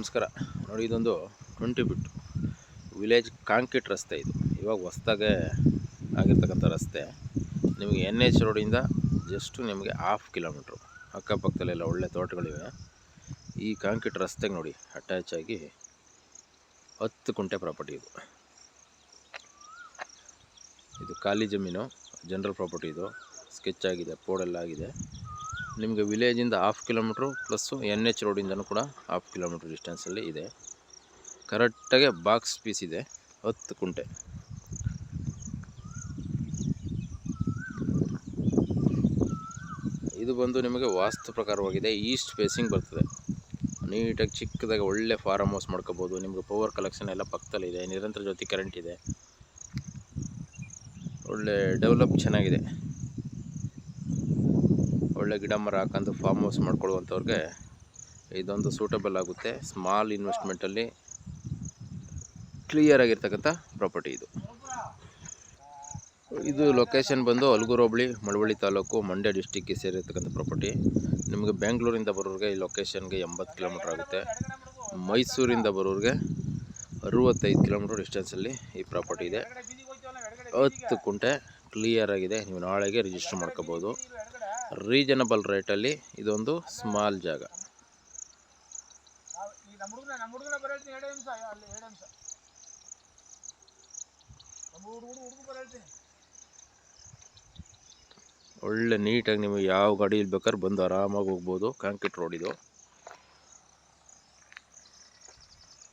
ನಮಸ್ಕಾರ ನೋಡಿ, ಇದೊಂದು 20 ಬಿಟ್ಟು ವಿಲೇಜ್ ಕಾಂಕ್ರೀಟ್ ರಸ್ತೆ. ಇದು ಇವಾಗ ಹೊಸದಾಗೆ ಆಗಿರ್ತಕ್ಕಂಥ ರಸ್ತೆ. ನಿಮಗೆ NH ರೋಡಿಂದ ಜಸ್ಟು ನಿಮಗೆ 1/2 ಕಿಲೋಮೀಟ್ರು ಅಕ್ಕಪಕ್ಕದಲ್ಲೆಲ್ಲ ಒಳ್ಳೆ ತೋಟಗಳಿವೆ. ಈ ಕಾಂಕ್ರೀಟ್ ರಸ್ತೆಗೆ ನೋಡಿ ಅಟ್ಯಾಚ್ ಆಗಿ 10 ಕುಂಟೆ ಪ್ರಾಪರ್ಟಿ. ಇದು ಖಾಲಿ ಜಮೀನು, ಜನರಲ್ ಪ್ರಾಪರ್ಟಿ. ಇದು ಸ್ಕೆಚ್ ಆಗಿದೆ, ಪೋಡೆಲ್ಲ ಆಗಿದೆ. ನಿಮಗೆ ವಿಲೇಜಿಂದ 1/2 ಕಿಲೋಮೀಟ್ರು ಪ್ಲಸ್ಸು NH ರೋಡಿಂದನೂ ಕೂಡ 1/2 ಕಿಲೋಮೀಟ್ರ್ ಡಿಸ್ಟೆನ್ಸಲ್ಲಿ ಇದೆ. ಕರೆಕ್ಟಾಗೆ ಬಾಕ್ಸ್ ಪೀಸ್ ಇದೆ, 10 ಕುಂಟೆ. ಇದು ಬಂದು ನಿಮಗೆ ವಾಸ್ತು ಪ್ರಕಾರವಾಗಿದೆ. ಈಸ್ಟ್ ಫೇಸಿಂಗ್ ಬರ್ತದೆ. ನೀಟಾಗಿ ಚಿಕ್ಕದಾಗಿ ಒಳ್ಳೆ ಫಾರ್ಮ್ ಹೌಸ್ ಮಾಡ್ಕೋಬೋದು. ನಿಮಗೆ ಪವರ್ ಕಲೆಕ್ಷನ್ ಎಲ್ಲ ಪಕ್ಕದಲ್ಲಿದೆ. ನಿರಂತರ ಜೊತೆ ಕರೆಂಟ್ ಇದೆ. ಒಳ್ಳೆ ಡೆವಲಪ್ ಚೆನ್ನಾಗಿದೆ. ಒಳ್ಳೆ ಗಿಡ ಮರ ಹಾಕೊಂಡು ಫಾರ್ಮ್ ಹೌಸ್ ಮಾಡ್ಕೊಳ್ಳುವಂಥವ್ರಿಗೆ ಇದೊಂದು ಸೂಟಬಲ್ ಆಗುತ್ತೆ. ಸ್ಮಾಲ್ ಇನ್ವೆಸ್ಟ್ಮೆಂಟಲ್ಲಿ ಕ್ಲಿಯರ್ ಆಗಿರ್ತಕ್ಕಂಥ ಪ್ರಾಪರ್ಟಿ ಇದು ಲೊಕೇಶನ್ ಬಂದು ಅಲ್ಗೂರು ಹೋಬಳಿ, ಮಳವಳ್ಳಿ ತಾಲೂಕು, ಮಂಡ್ಯ ಡಿಸ್ಟಿಕ್ಗೆ ಸೇರಿರ್ತಕ್ಕಂಥ ಪ್ರಾಪರ್ಟಿ. ನಿಮಗೆ ಬೆಂಗಳೂರಿಂದ ಬರೋರಿಗೆ ಈ ಲೊಕೇಶನ್ಗೆ 80 ಕಿಲೋಮೀಟ್ರ್ ಆಗುತ್ತೆ. ಮೈಸೂರಿಂದ ಬರೋರಿಗೆ 65 ಕಿಲೋಮೀಟ್ರ್ ಡಿಸ್ಟೆನ್ಸಲ್ಲಿ ಈ ಪ್ರಾಪರ್ಟಿ ಇದೆ. 10 ಕುಂಟೆ ಕ್ಲಿಯರ್ ಆಗಿದೆ. ನೀವು ನಾಳೆಗೆ ರಿಜಿಸ್ಟರ್ ಮಾಡ್ಕೋಬೋದು. ರೀಸನಬಲ್ ರೇಟಲ್ಲಿ ಇದೊಂದು ಸ್ಮಾಲ್ ಜಾಗ. ಒಳ್ಳೆ ನೀಟಾಗಿ ನೀವು ಯಾವ ಗಾಡಿ ಬೇಕಾದ್ರೆ ಬಂದು ಆರಾಮಾಗಿ ಹೋಗ್ಬೋದು. ಕಾಂಕ್ರೀಟ್ ರೋಡ್ ಇದು.